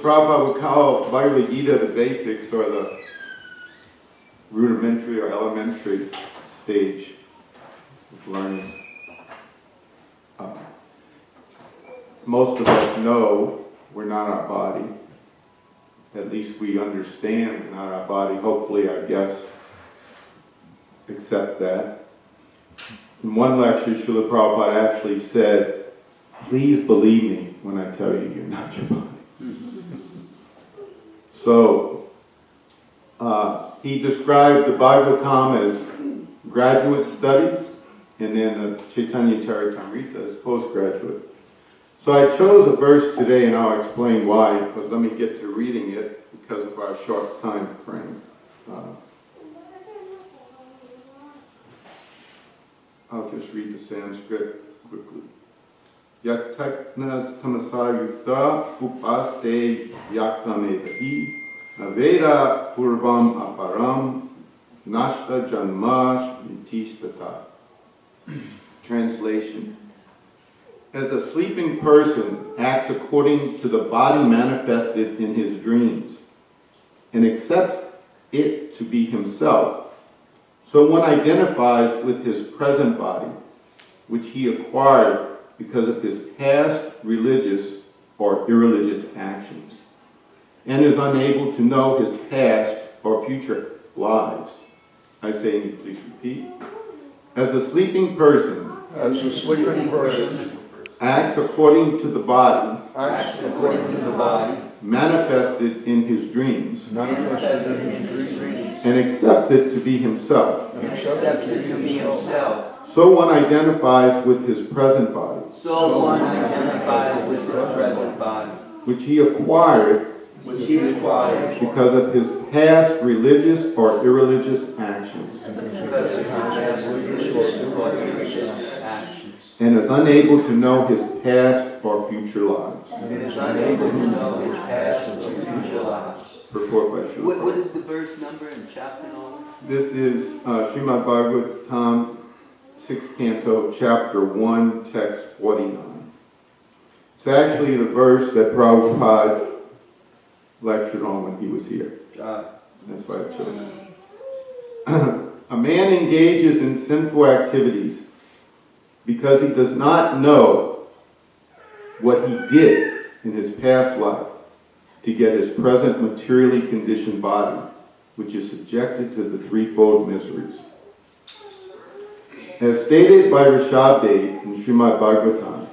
Prabhupada would call Bhagavad Gita the basics or the rudimentary or elementary stage of learning. Most of us know we're not our body. At least we understand we're not our body. Hopefully our guests accept that. In one lecture, Srila Prabhupada actually said, "Please believe me when I tell you you're not your body." So, he described the Bhagavatam as graduate studies, and then the Chaitanya Charitamrita as postgraduate. So I chose a verse today, and I'll explain why, but let me get to reading it because of our short time frame. I'll just read the Sanskrit quickly. Yaktaknas tamasayukta upaste yaktamevahi naveda purvam aparam nashta janmash mitistata. Translation. As a sleeping person acts according to the body manifested in his dreams and accepts it to be himself, so one identifies with his present body, which he acquired because of his past religious or irreligious actions, and is unable to know his past or future lives. I say, and you please repeat. As a sleeping person, acts according to the body, manifested in his dreams, and accepts it to be himself. So one identifies with his present body, which he acquired because of his past religious or irreligious actions, and is unable to know his past or future lives. Purport by Srila. What is the verse number and chapter and all? This is Srimad Bhagavatam, 6th canto, chapter 1, text 49. It's actually the verse that Prabhupada lectured on when he was here. That's why I chose it. A man engages in sinful activities because he does not know what he did in his past life to get his present materially conditioned body, which is subjected to the threefold miseries. As stated by Rishabdev in Srimad Bhagavatam,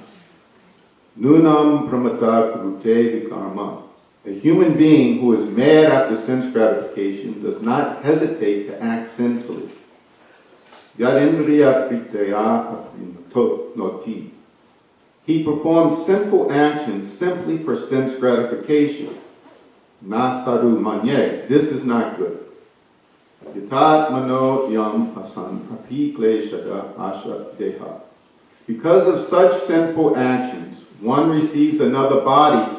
Nunam pramata kurute vikarma. A human being who is mad after sense gratification does not hesitate to act sinfully. Yadindriya pritaya noti. He performs sinful actions simply for sense gratification. Na sadhu manye. This is not good. Yatat mano yam asan api kleshada asha deha. Because of such sinful actions, one receives another body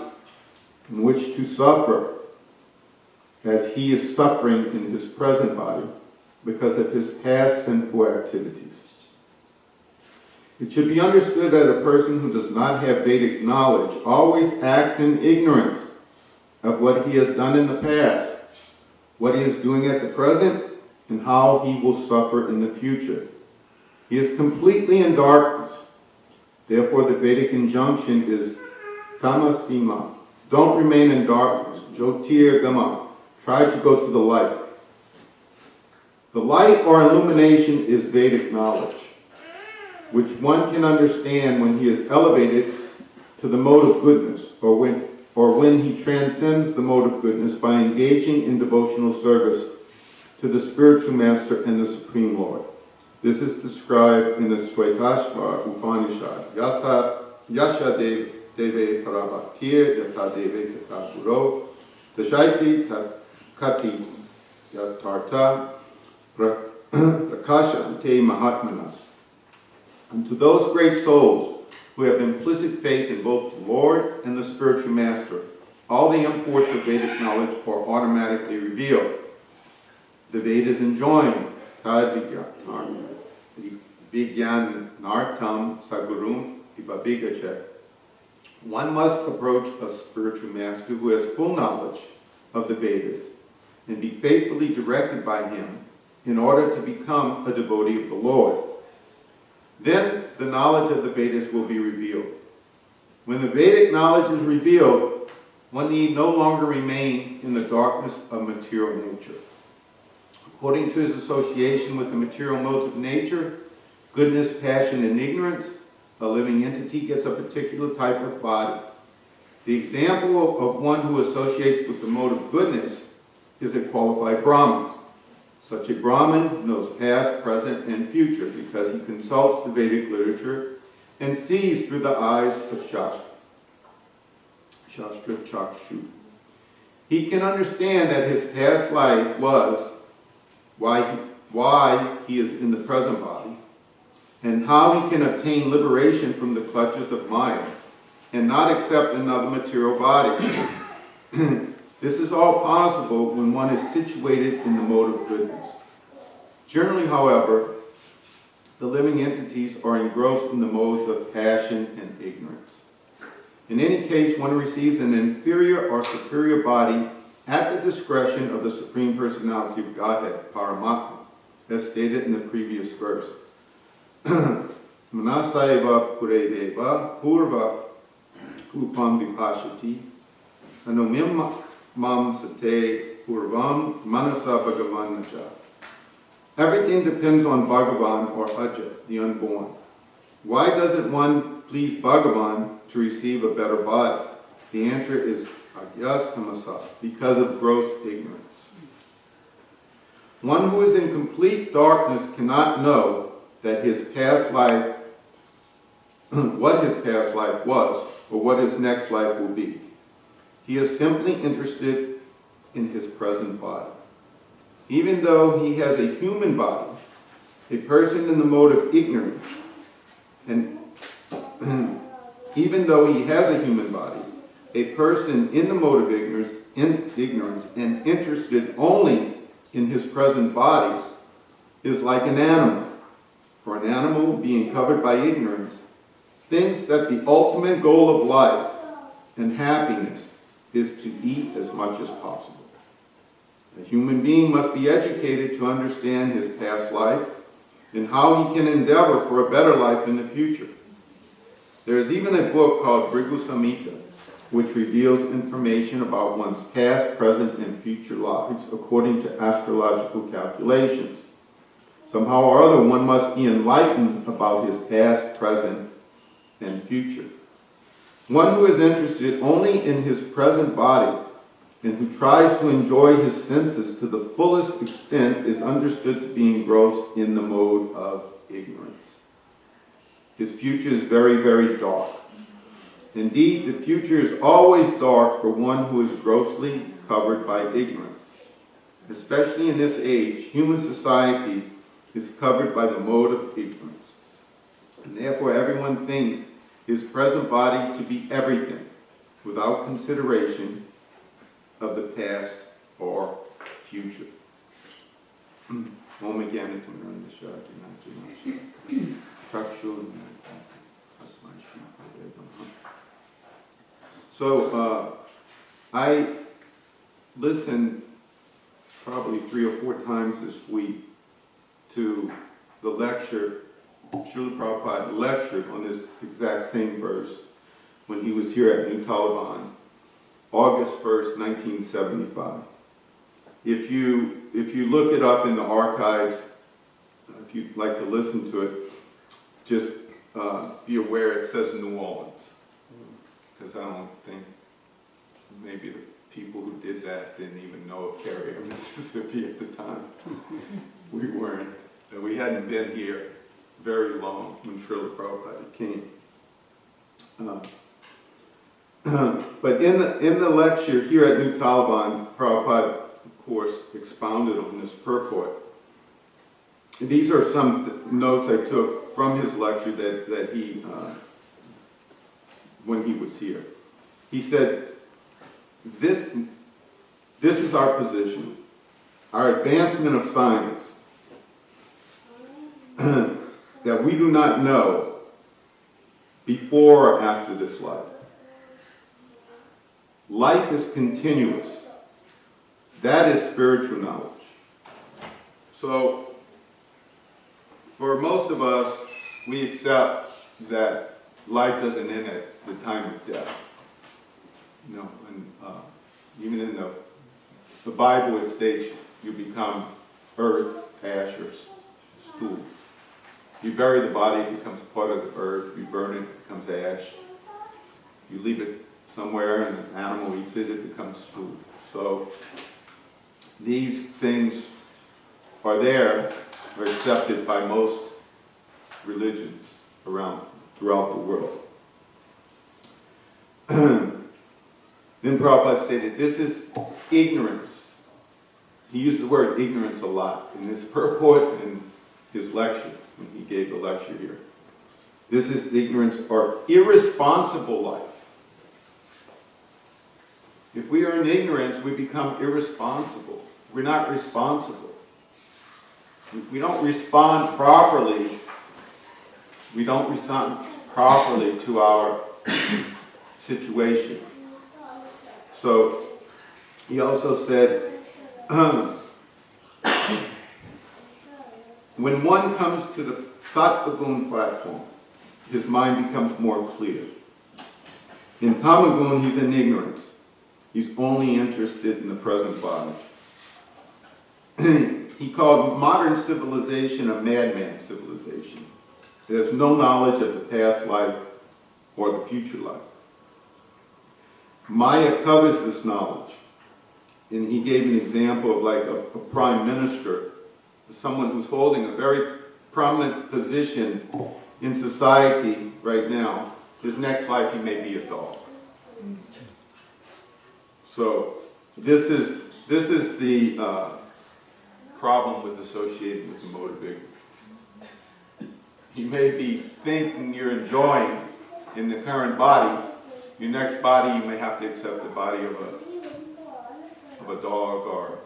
in which to suffer, as he is suffering in his present body because of his past sinful activities. It should be understood that a person who does not have Vedic knowledge always acts in ignorance of what he has done in the past, what he is doing at the present, and how he will suffer in the future. He is completely in darkness. Therefore, the Vedic injunction is tamasima. Don't remain in darkness. Jyotir gama. Try to go to the light. The light or illumination is Vedic knowledge, which one can understand when he is elevated to the mode of goodness, or when he transcends the mode of goodness by engaging in devotional service to the spiritual master and the Supreme Lord. This is described in the Shvetashvara Upanishad. Yasha deve parabhaktir yata deve tata guru dashaiti kati yatarta prakashante mahatmana. And to those great souls who have implicit faith in both the Lord and the spiritual master, all the imports of Vedic knowledge are automatically revealed. The Vedas enjoin tad vigyanartam sagurum ivabigache. One must approach a spiritual master who has full knowledge of the Vedas and be faithfully directed by him in order to become a devotee of the Lord. Then the knowledge of the Vedas will be revealed. When the Vedic knowledge is revealed, one need no longer remain in the darkness of material nature. According to his association with the material modes of nature, goodness, passion, and ignorance, a living entity gets a particular type of body. The example of one who associates with the mode of goodness is a qualified Brahmin. Such a Brahmin knows past, present, and future because he consults the Vedic literature and sees through the eyes of Shastra. Shastra Chakshu. He can understand that his past life was why he is in the present body, and how he can obtain liberation from the clutches of Maya and not accept another material body. This is all possible when one is situated in the mode of goodness. Generally, however, the living entities are engrossed in the modes of passion and ignorance. In any case, one receives an inferior or superior body at the discretion of the Supreme Personality of Godhead, Paramatma, as stated in the previous verse. Manasaiva puredeva purva upam vipashati anomim mam sate purvam manasa bhagavan nacha. Everything depends on Bhagavan or Aja, the unborn. Why doesn't one please Bhagavan to receive a better body? The answer is Agyastamasa, because of gross ignorance. One who is in complete darkness cannot know that his past life, what his past life was, or what his next life will be. He is simply interested in his present body. Even though he has a human body, a person in the mode of ignorance, and even though he has a human body, a person in the mode of ignorance and interested only in his present body is like an animal. For an animal, being covered by ignorance, thinks that the ultimate goal of life and happiness is to eat as much as possible. A human being must be educated to understand his past life and how he can endeavor for a better life in the future. There is even a book called Bhrigu Samhita, which reveals information about one's past, present, and future lives according to astrological calculations. Somehow or other, one must be enlightened about his past, present, and future. One who is interested only in his present body and who tries to enjoy his senses to the fullest extent is understood to be engrossed in the mode of ignorance. His future is very, very dark. Indeed, the future is always dark for one who is grossly covered by ignorance. Especially in this age, human society is covered by the mode of ignorance. And therefore everyone thinks his present body to be everything, without consideration of the past or future. Om Jnana Timiranda Shakti Chakshun. So I listened probably 3 or 4 times this week to the lecture. Srila Prabhupada lectured on this exact same verse when he was here at New Talavana, August 1st, 1975. If you look it up in the archives, if you'd like to listen to it, just be aware it says New Orleans, because I don't think maybe the people who did that didn't even know of Carrier, Mississippi at the time. We weren't. And we hadn't been here very long when Srila Prabhupada came. But in the lecture here at New Talavana, Prabhupada, of course, expounded on this purport. And these are some notes I took from his lecture that he, when he was here. He said, this is our position. Our advancement of science, that we do not know before or after this life. Life is continuous. That is spiritual knowledge. So, for most of us, we accept that life doesn't end at the time of death. And even in the Bible, it states you become earth, ash, or stool. You bury the body, it becomes part of the earth. You burn it, it becomes ash. You leave it somewhere and an animal eats it, it becomes stool. So these things are accepted by most religions throughout the world. Then Prabhupada stated, this is ignorance. He used the word ignorance a lot in his purport and his lecture, when he gave the lecture here. This is ignorance or irresponsible life. If we are in ignorance, we become irresponsible. We're not responsible. We don't respond properly. We don't respond properly to our situation. So, he also said, when one comes to the Sattva-gun platform, his mind becomes more clear. In Tamagun, he's in ignorance. He's only interested in the present body. He called modern civilization a madman civilization. There's no knowledge of the past life or the future life. Maya covers this knowledge. And he gave an example of like a prime minister, someone who's holding a very prominent position in society right now. His next life, he may be a dog. So this is the problem with associating with the mode of ignorance. You may be thinking you're enjoying in the current body. Your next body, you may have to accept the body of a dog or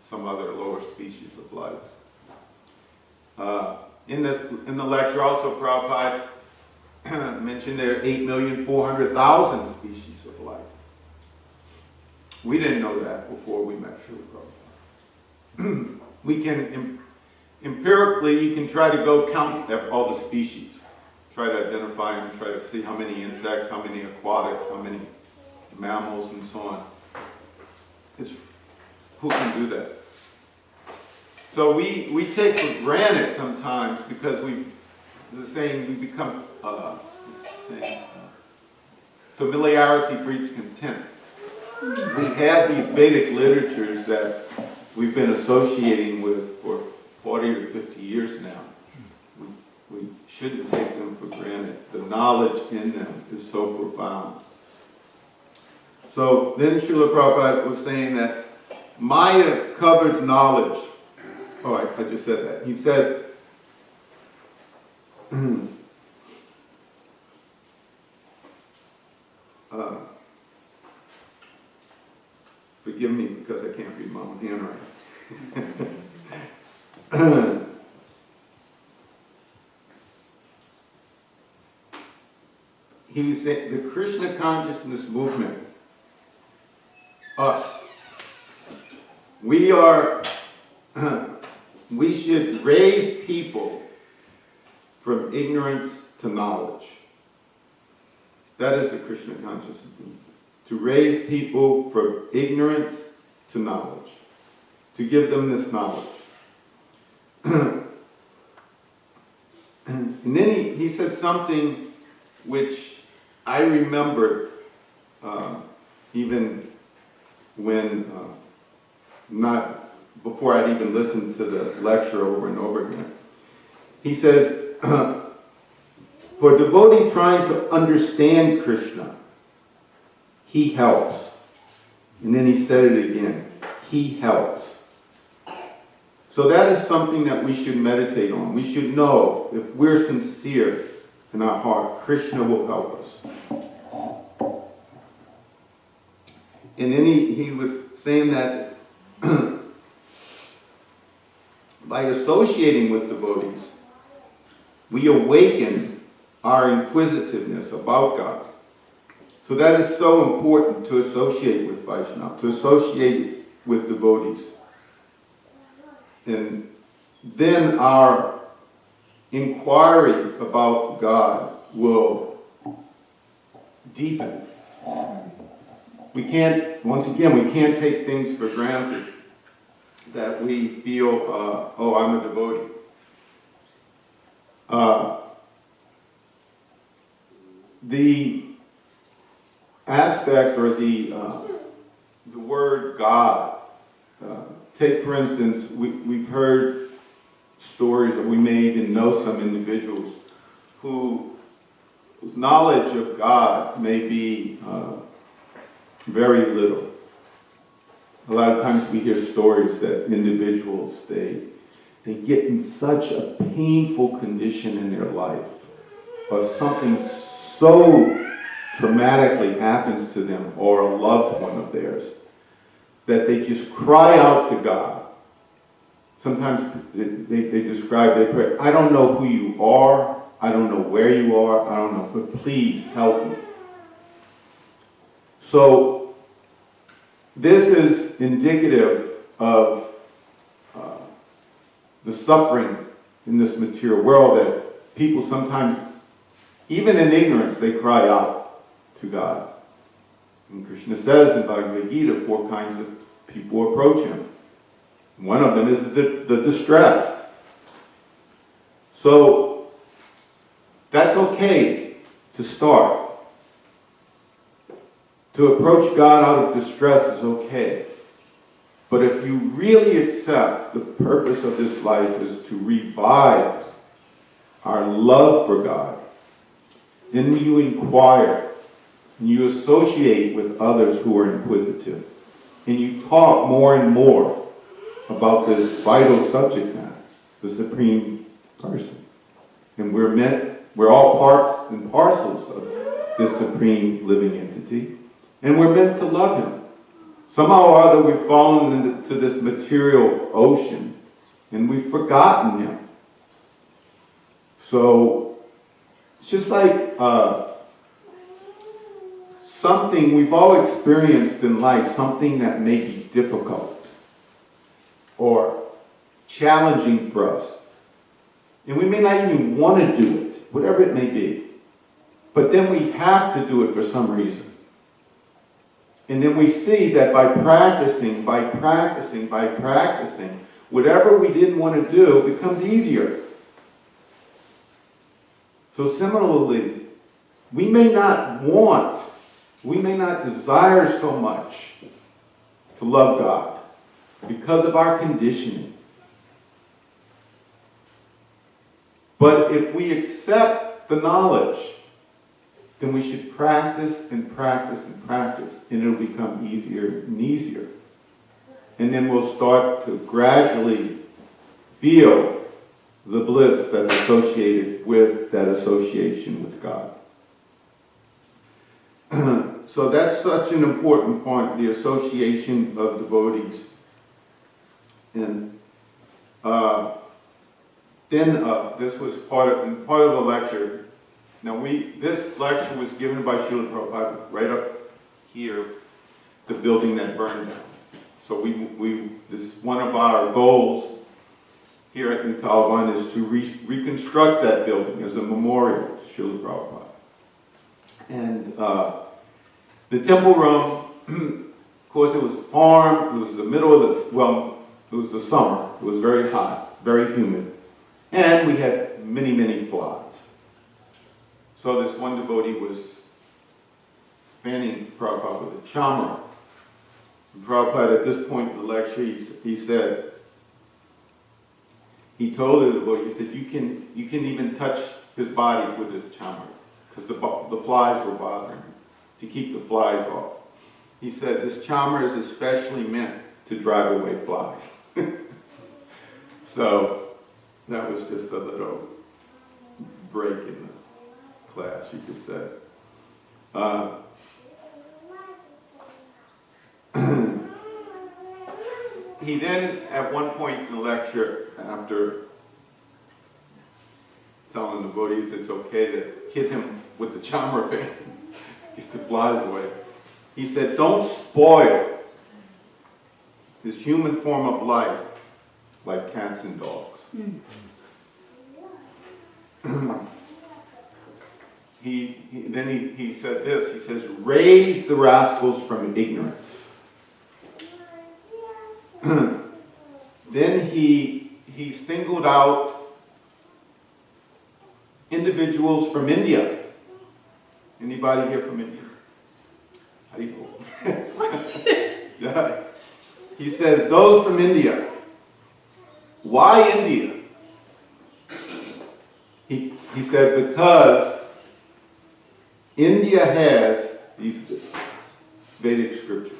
some other lower species of life. In the lecture also, Prabhupada mentioned there are 8,400,000 species of life. We didn't know that before we met Srila Prabhupada. We can, empirically, you can try to go count all the species. Try to identify them, try to see how many insects, how many aquatics, how many mammals, and so on. Who can do that? So we take for granted sometimes because we become, familiarity breeds contempt. We have these Vedic literatures that we've been associating with for 40 or 50 years now. We shouldn't take them for granted. The knowledge in them is so profound. So then Srila Prabhupada was saying that Maya covers knowledge. Oh, I just said that. He said, forgive me because I can't read my own handwriting. He was saying the Krishna consciousness movement, us, we should raise people from ignorance to knowledge. That is the Krishna consciousness movement. To raise people from ignorance to knowledge. To give them this knowledge. And then he said something which I remembered even when, not before I'd even listened to the lecture over and over again. He says, for a devotee trying to understand Krishna, he helps. And then he said it again. He helps. So that is something that we should meditate on. We should know if we're sincere in our heart, Krishna will help us. And then he was saying that by associating with devotees, we awaken our inquisitiveness about God. So that is so important, to associate with Vaishnava, to associate with devotees. And then our inquiry about God will deepen. We can't take things for granted that we feel, oh, I'm a devotee. The aspect or the word God, take for instance, we've heard stories, or we may even know some individuals whose knowledge of God may be very little. A lot of times we hear stories that individuals, they get in such a painful condition in their life, or something so traumatically happens to them or a loved one of theirs, that they just cry out to God. Sometimes they describe, they pray, I don't know who you are, I don't know where you are, I don't know, but please help me. So this is indicative of the suffering in this material world, that people sometimes, even in ignorance, they cry out to God. And Krishna says in Bhagavad Gita, 4 kinds of people approach him. One of them is the distressed. So that's okay to start. To approach God out of distress is okay. But if you really accept the purpose of this life is to revive our love for God, then you inquire and you associate with others who are inquisitive. And you talk more and more about this vital subject matter, the Supreme Person. And we're all parts and parcels of this Supreme Living Entity. And we're meant to love Him. Somehow or other we've fallen into this material ocean and we've forgotten Him. So it's just like something we've all experienced in life, something that may be difficult or challenging for us. And we may not even want to do it, whatever it may be. But then we have to do it for some reason. And then we see that by practicing, whatever we didn't want to do becomes easier. So similarly, we may not desire so much to love God because of our conditioning. But if we accept the knowledge, then we should practice and practice and practice, and it'll become easier and easier. And then we'll start to gradually feel the bliss that's associated with that association with God. So that's such an important point, the association of devotees. And then this was part of the lecture. Now this lecture was given by Srila Prabhupada right up here, the building that burned down. So this one of our goals here at Talavana is to reconstruct that building as a memorial to Srila Prabhupada. And the temple room, of course, it was farm. It was the middle of it was the summer. It was very hot, very humid, and we had many, many flies. So this one devotee was fanning Prabhupada with a chamara. And Prabhupada, at this point in the lecture, he told the devotee, he said, you can even touch his body with the chamara, because the flies were bothering him, to keep the flies off. He said, this chamara is especially meant to drive away flies. So that was just a little break in the class, you could say. He then, at one point in the lecture, after telling the devotees it's okay to hit him with the chamara fan, get the flies away, he said, don't spoil this human form of life like cats and dogs. He said this, he says, raise the rascals from ignorance. Then he singled out individuals from India. Anybody here from India? How do you know? Yeah. He says, those from India. Why India? He said, because India has these Vedic scriptures.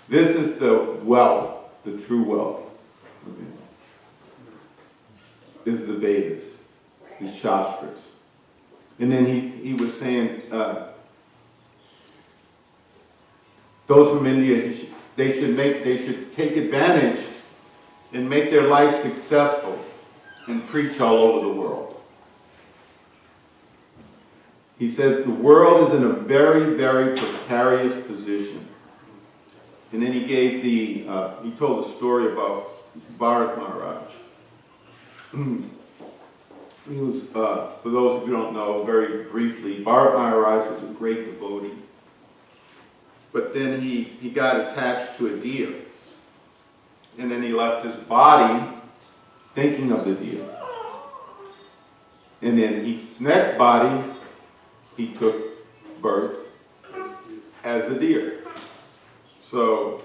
This is the wealth, the true wealth of India. Is the Vedas, these Shastras. And then he was saying, those from India, they should take advantage and make their life successful and preach all over the world. He said the world is in a very, very precarious position. And then he told a story about Bharat Maharaj. He was, for those of you who don't know, very briefly, Bharat Maharaj was a great devotee. But then he got attached to a deer. And then he left his body thinking of the deer. And then his next body, he took birth as a deer. So,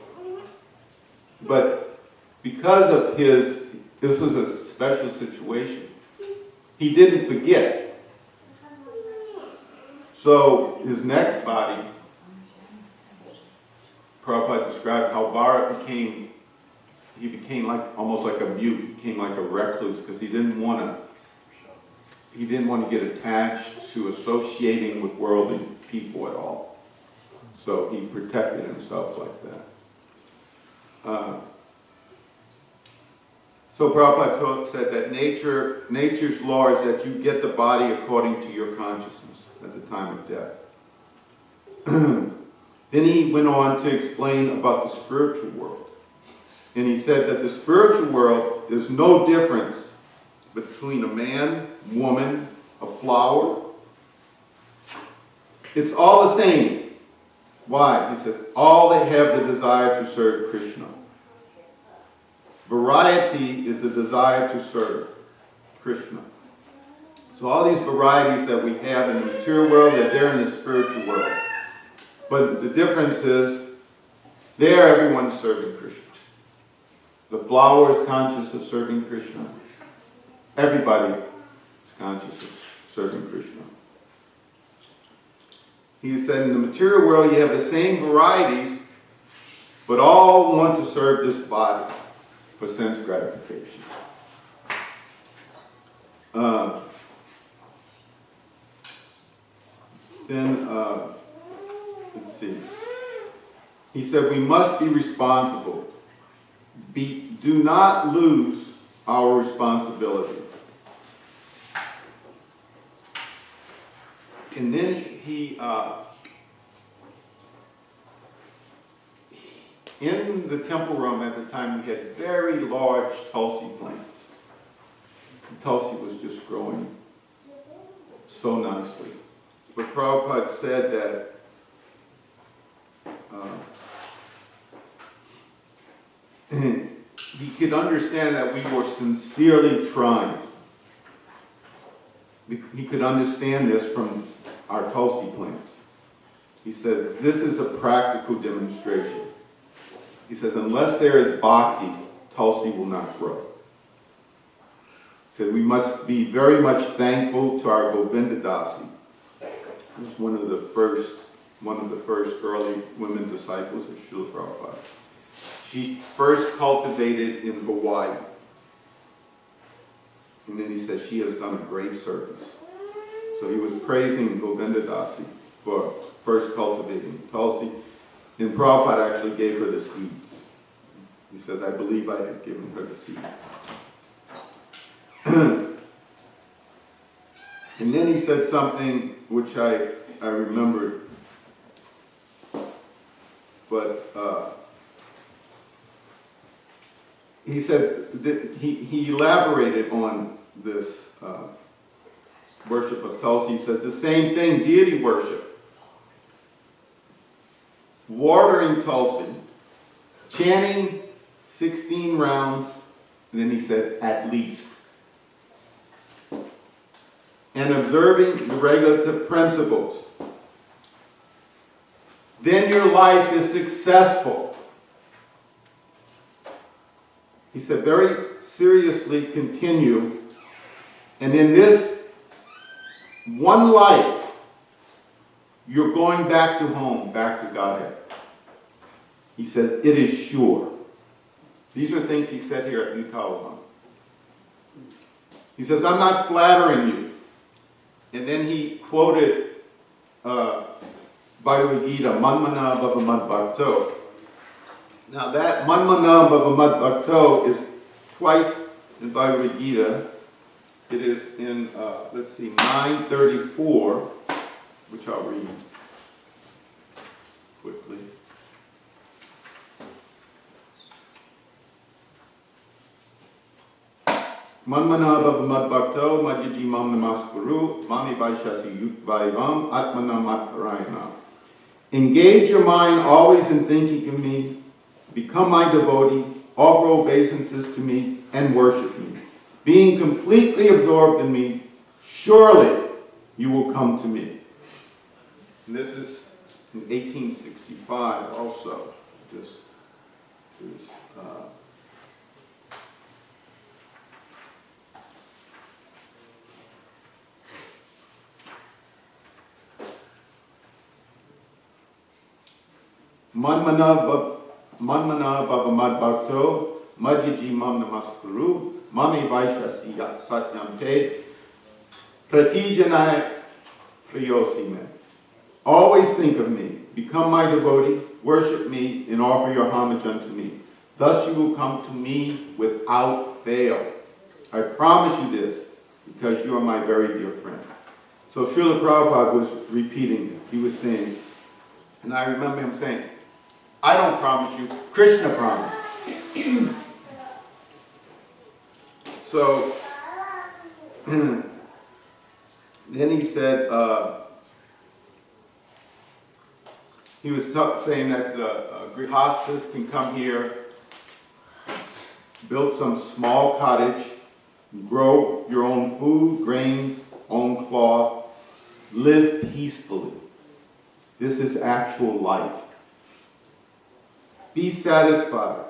but because of this was a special situation, he didn't forget. So his next body, Prabhupada described how Bharat became like almost like a mute, became like a recluse, because he didn't want to get attached to associating with worldly people at all. So he protected himself like that. So Prabhupada said that nature's law is that you get the body according to your consciousness at the time of death. Then he went on to explain about the spiritual world. And he said that the spiritual world, there's no difference between a man, woman, a flower. It's all the same. Why? He says, all they have the desire to serve Krishna. Variety is the desire to serve Krishna. So all these varieties that we have in the material world, they're there in the spiritual world. But the difference is, there everyone's serving Krishna. The flower is conscious of serving Krishna. Everybody is conscious of serving Krishna. He said in the material world you have the same varieties, but all want to serve this body for sense gratification. Let's see. He said we must be responsible. Do not lose our responsibility. And then he in the temple room at the time, we had very large Tulsi plants. And Tulsi was just growing so nicely. But Prabhupada said that he could understand that we were sincerely trying. He could understand this from our Tulsi plants. He says, this is a practical demonstration. He says, unless there is bhakti, Tulsi will not grow. He said, we must be very much thankful to our Govinda Dasi. He was one of the first early women disciples of Srila Prabhupada. She first cultivated in Hawaii. And then he said, she has done a great service. So he was praising Govinda Dasi for first cultivating Tulsi. And Prabhupada actually gave her the seeds. He says, I believe I had given her the seeds. And then he said something which I remembered. But he said that he elaborated on this worship of Tulsi. He says the same thing, deity worship. Watering Tulsi, chanting 16 rounds, and then he said, at least. And observing the regulative principles. Then your life is successful. He said, very seriously continue. And in this one life, you're going back to home, back to Godhead. He said, it is sure. These are things he said here at New Talavana. He says, I'm not flattering you. And then he quoted Bhagavad Gita, Manmana Bhavamad Bhakto. Now that Manmana Bhavamad Bhakto is twice in Bhagavad Gita. It is in, 934, which I'll read quickly. Manmana Bhavamad Bhakto Madhyaji Mam Namaskuru Mami Vaishasi Yutvaivam Atmana Matparayana. Engage your mind always in thinking of me, become my devotee, offer obeisances to me, and worship me. Being completely absorbed in me, surely you will come to me. And this is in 1865 also. Just this. Manmana Bhavamad Bhakto Madhyaji Mam Namaskuru Mami Vaishasi Satyam Te Pratijanai Priyosime. Always think of me, become my devotee, worship me, and offer your homage unto me. Thus you will come to me without fail. I promise you this, because you are my very dear friend. So Srila Prabhupada was repeating it. He was saying, and I remember him saying, I don't promise you, Krishna promises. So, then he said, he was saying that the grihasthas can come here, build some small cottage, grow your own food, grains, own cloth, live peacefully. This is actual life. Be satisfied.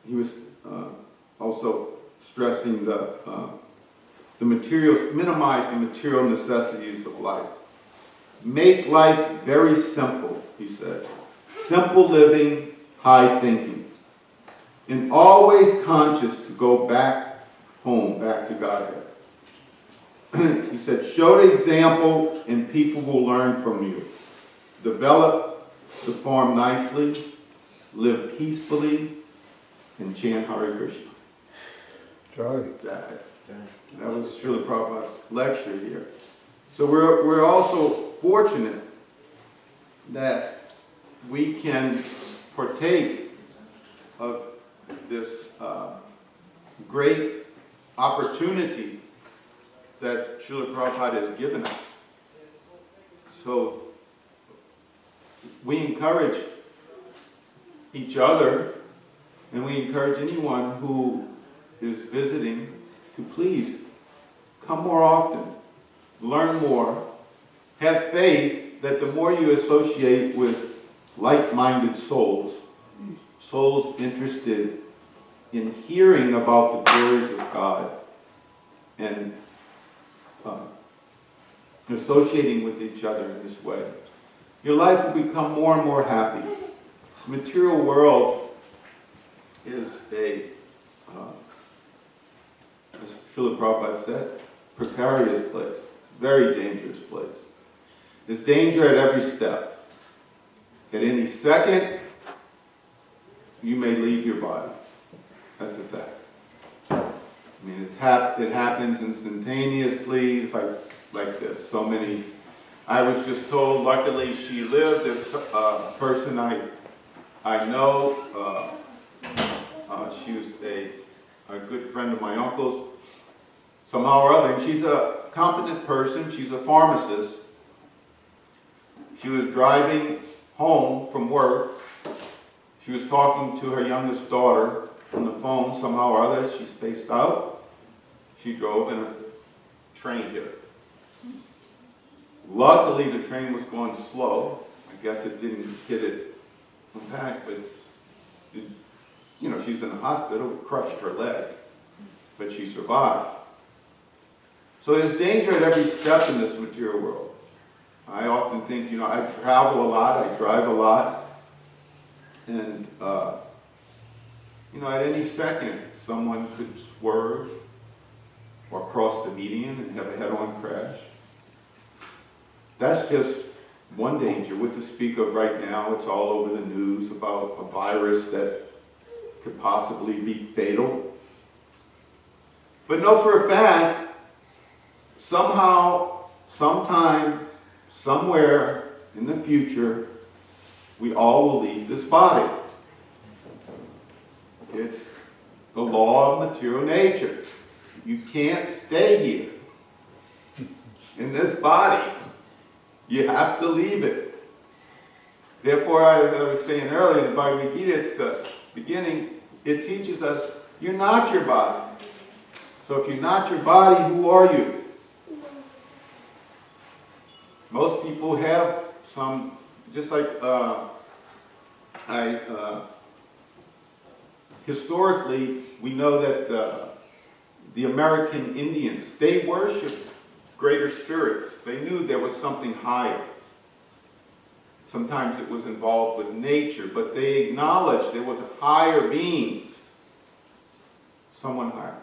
He was also stressing the materials, minimize the material necessities of life. Make life very simple, he said. Simple living, high thinking. And always conscious to go back home, back to Godhead. He said, show the example and people will learn from you. Develop the form nicely, live peacefully, and chant Hare Krishna. That was Srila Prabhupada's lecture here. So we're also fortunate that we can partake of this great opportunity that Srila Prabhupada has given us. So we encourage each other, and we encourage anyone who is visiting to please come more often, learn more, have faith that the more you associate with like-minded souls, souls interested in hearing about the glories of God and associating with each other in this way, your life will become more and more happy. This material world is as Srila Prabhupada said, precarious place. It's a very dangerous place. There's danger at every step. At any second, you may leave your body. That's a fact. I mean, it happens instantaneously. It's like this. So many. I was just told, luckily she lived, this person I know, she was a good friend of my uncle's, somehow or other, and she's a competent person. She's a pharmacist. She was driving home from work. She was talking to her youngest daughter on the phone. Somehow or other, she spaced out. She drove and a train hit her. Luckily, the train was going slow. I guess it didn't hit it impact, but she's in the hospital. It crushed her leg, but she survived. So there's danger at every step in this material world. I often think, I travel a lot, I drive a lot, and at any second, someone could swerve or cross the median and have a head-on crash. That's just one danger. What to speak of right now, it's all over the news about a virus that could possibly be fatal. But know for a fact, somehow, sometime, somewhere in the future, we all will leave this body. It's the law of material nature. You can't stay here in this body. You have to leave it. Therefore, I was saying earlier in the Bhagavad Gita, it's the beginning, it teaches us you're not your body. So if you're not your body, who are you? Most people have some, just like historically, we know that the American Indians, they worshiped greater spirits. They knew there was something higher. Sometimes it was involved with nature, but they acknowledged there was higher beings, someone higher.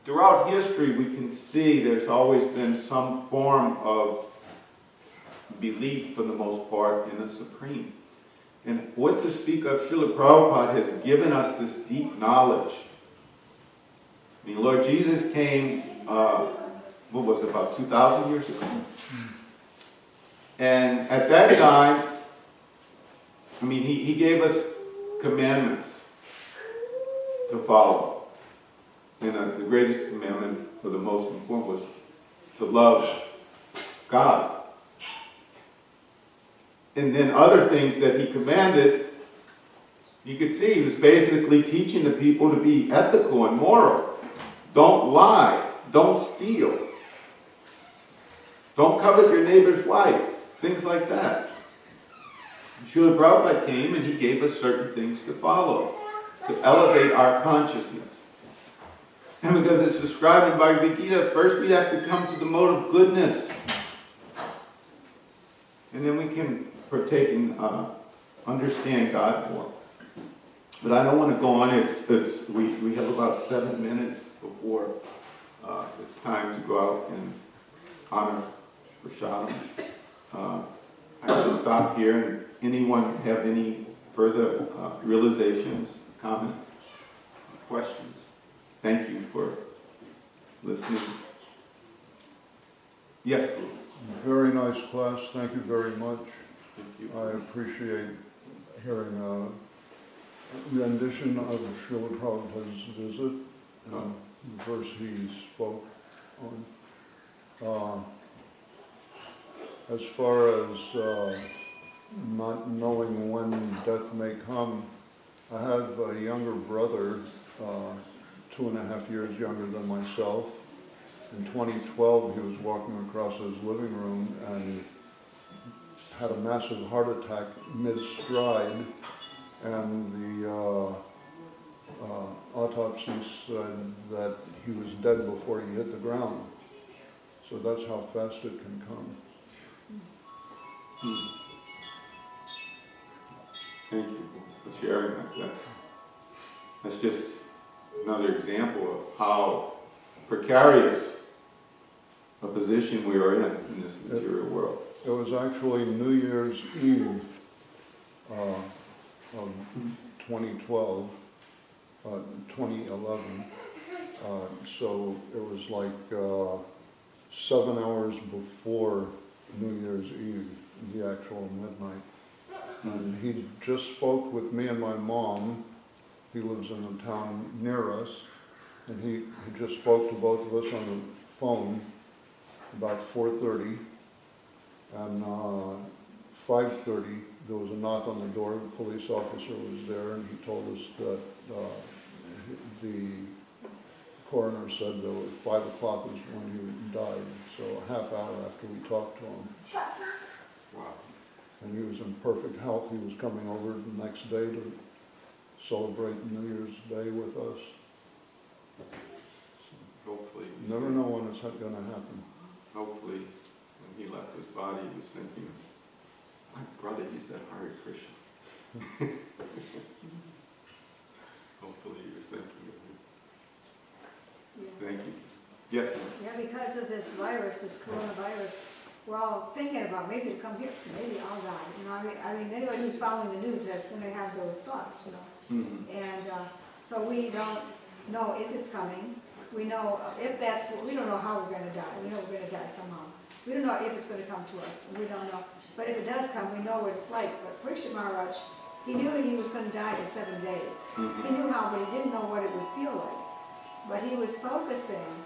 Throughout history, we can see there's always been some form of belief, for the most part, in the Supreme. And what to speak of, Srila Prabhupada has given us this deep knowledge. I mean, Lord Jesus came, what was it, about 2,000 years ago? And at that time, I mean, he gave us commandments to follow. And the greatest commandment, or the most important, was to love God. And then other things that he commanded, you could see he was basically teaching the people to be ethical and moral. Don't lie. Don't steal. Don't covet your neighbor's wife. Things like that. Srila Prabhupada came and he gave us certain things to follow, to elevate our consciousness. And because it's described in Bhagavad Gita, first we have to come to the mode of goodness. And then we can partake and understand God more. But I don't want to go on. We have about 7 minutes before it's time to go out and honor Prasadam. I will stop here, and anyone have any further realizations, comments, questions? Thank you for listening. Yes, Prabhu. Very nice class. Thank you very much. Thank you. I appreciate hearing a rendition of Srila Prabhupada's visit, the verse he spoke on. As far as not knowing when death may come, I have a younger brother, 2.5 years younger than myself. In 2012, he was walking across his living room and had a massive heart attack mid-stride, and the autopsy said that he was dead before he hit the ground. So that's how fast it can come. Thank you for sharing that. That's just another example of how precarious a position we are in this material world. It was actually New Year's Eve of 2012, 2011. So it was like 7 hours before New Year's Eve, the actual midnight. And he just spoke with me and my mom. He lives in a town near us. And he just spoke to both of us on the phone about 4:30. And 5:30, there was a knock on the door. The police officer was there, and he told us that the coroner said that 5 o'clock is when he died. So a half hour after we talked to him. Wow. And he was in perfect health. He was coming over the next day to celebrate New Year's Day with us. Hopefully. You never know when it's going to happen. Hopefully, when he left his body, he was thinking, my brother used that Hare Krishna. Hopefully he was thinking of it. Yeah. Thank you. Yes, ma'am. Yeah, because of this virus, this coronavirus, we're all thinking about maybe to come here, maybe I'll die. You know, I mean, anybody who's following the news is going to have those thoughts, you know. Mm-hmm. And so we don't know if it's coming. We know if that's, we don't know how we're going to die. We know we're going to die somehow. We don't know if it's going to come to us. We don't know. But if it does come, we know what it's like. But Parikshit Maharaj, he knew he was going to die in 7 days. Mm-hmm. He knew how, but he didn't know what it would feel like. But he was focusing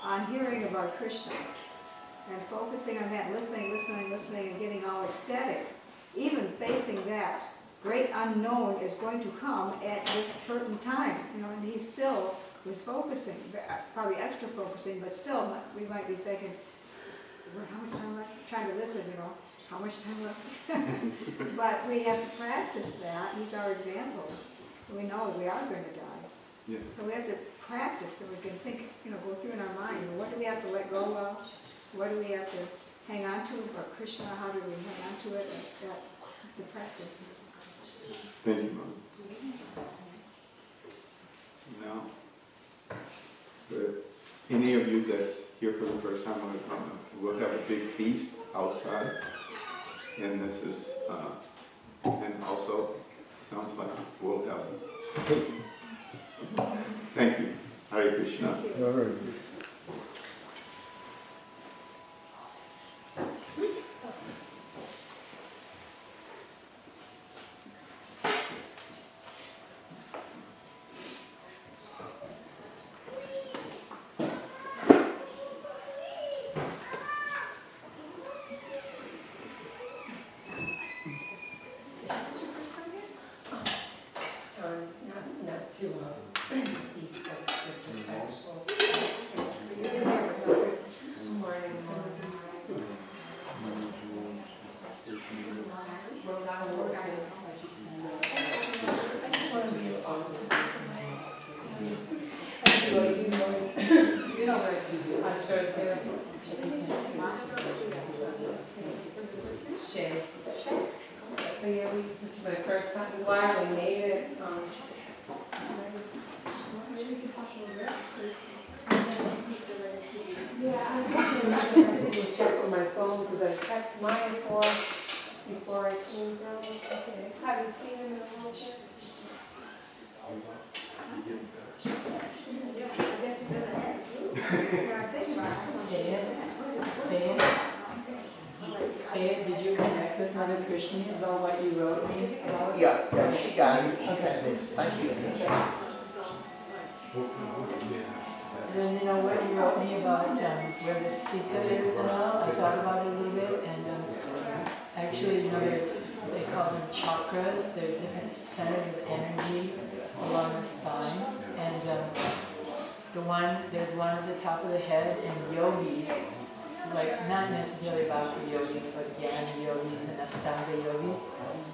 on hearing about Krishna and focusing on that, listening, and getting all ecstatic. Even facing that great unknown is going to come at this certain time, you know, and he still was focusing, probably extra focusing, but still we might be thinking, how much time left? Trying to listen, you know, how much time left? But we have to practice that. He's our example. We know we are going to die. Yes. So we have to practice so we can think, you know, go through in our mind, what do we have to let go of? What do we have to hang on to about Krishna? How do we hang on to it? And that, the practice. Thank you, Mom. Now, any of you that's here for the first time, we'll have a big feast outside. And this is, and also, sounds like we'll have Thank you. Hare Krishna. Thank you. All right. Not to feast, but just actual this is my first time. I'm glad we made it. Yeah, I will check on my phone because I texted mine before I came down. Okay. Haven't seen him in a little bit. Did you connect with Mother Krishna about what you wrote me about? Yeah, she got it. Okay. Thank you. And then you know what you wrote me about where the Sita is and all. I thought about it a little bit, and actually, you know, they call them chakras. They're different centers of energy along the spine, and there's one at the top of the head, and yogis, like not necessarily Bhakti yogis, but Jnana yogis and Ashtanga yogis,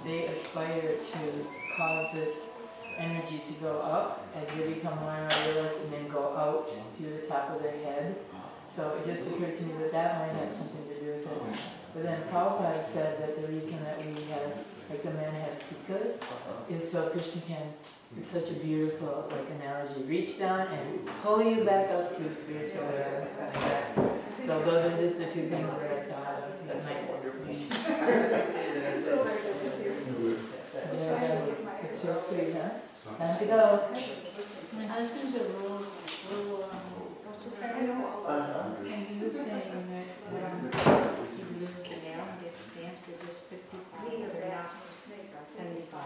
they aspire to cause this energy to go up as they become more and more realized, and then go out through the top of their head. So it just occurred to me that that might have something to do with it. But then Prabhupada said that the reason that we have, like the men have sikhas, is so Krishna can, it's such a beautiful analogy, reach down and pull you back up to spiritual realm. Like that. So those are just the two things that I thought of that might work for me. It's so sweet, huh? Time to go. My husband's a rural, and he was saying that he lives in now and gets stamps at just 55. They're not 75.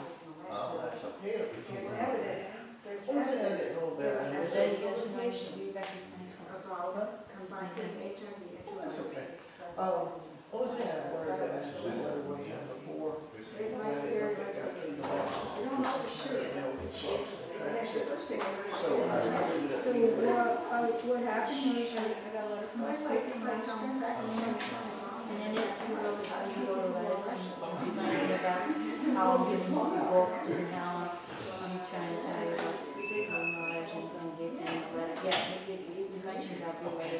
Oh, that's okay. There's evidence, there's What was it? evidence. A little bit. There's But evidence then he doesn't know should be recognized. about combining HIV and That's tuberculosis. okay. What was that word that I said we had before? It might be very much like it's, you don't know for sure. That's the first thing I heard. So I really So what happened was I got a letter So from my it's like going back to some kind and then he wrote a letter complaining about how I'm giving books and how I'm trying to tell you about knowledge and give them a letter. Yeah, it mentioned about the letter.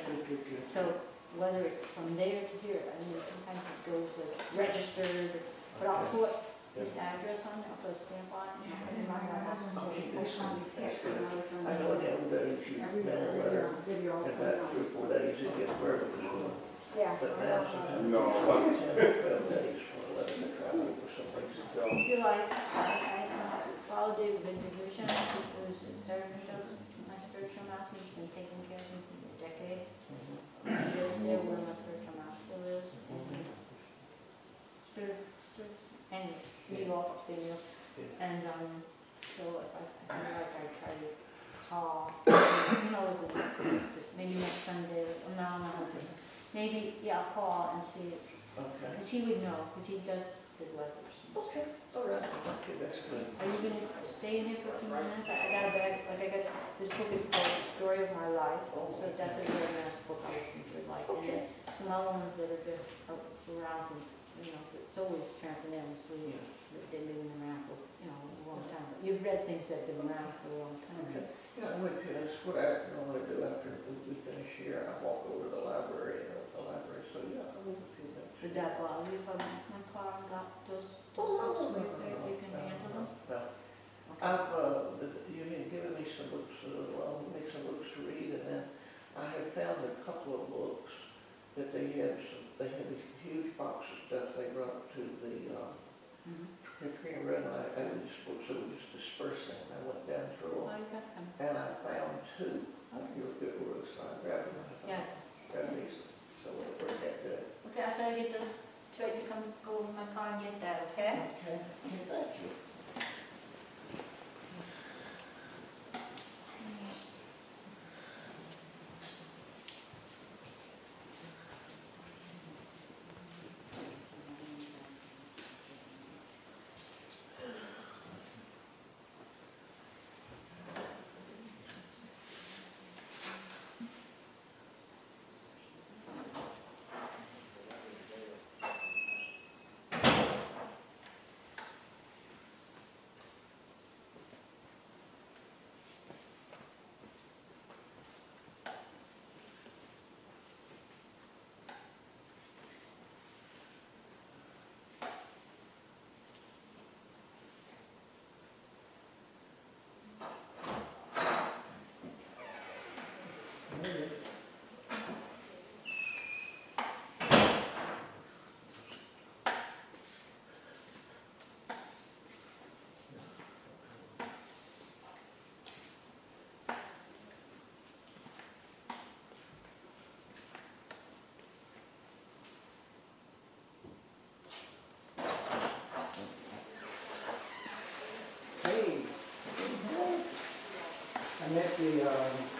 So whether it's from there to here, I mean, sometimes it goes like registered, but I'll put his address on it, I'll put a stamp on it, and my husband will push on these texts and all it's on I know in the old days you mail a letter, in about 3 or 4 days you get where it was going. Yeah. But now sometimes No. it's 10 or 12 days for a letter to travel for some place to go. I feel like I followed David Vindication, who was my spiritual master. He's been taking care of me for a decade. He lives there where my spiritual master lives. Anyway, we walk upstairs, you know. And so if I feel like I try to call, you know, like maybe next Sunday, or no, maybe, yeah, I'll call and see, Okay. because he would know, because he does the letters. Okay, all right. Okay, that's good. Are you gonna stay in here for a few minutes? I got a bag, like I got, this book is called Story of My Life, so that's a very nice book I would like. And then some other ones that are just around, from, you know, it's always transcendentally, they've been around for, you know, a long time. But you've read things that have been around for a long time. Okay. Yeah, I went to, that's what I normally do after we finish here. I walk over to the library, so yeah, I will a few minutes. Did that bother you if I went to my car and got those books for you can handle them? No. You had given me some books, me some books to read, and then I had found a couple of books that they had this huge box of stuff they brought to the Green Room. I had these books that were just dispersing, and I went down through Oh, them, you got them. and I found 2. You were good with, so I grabbed them. Yeah. Grabbed these, so it worked that good. Okay, I'll try to get those, try to go over my car and get that, okay? Okay, thank you. met the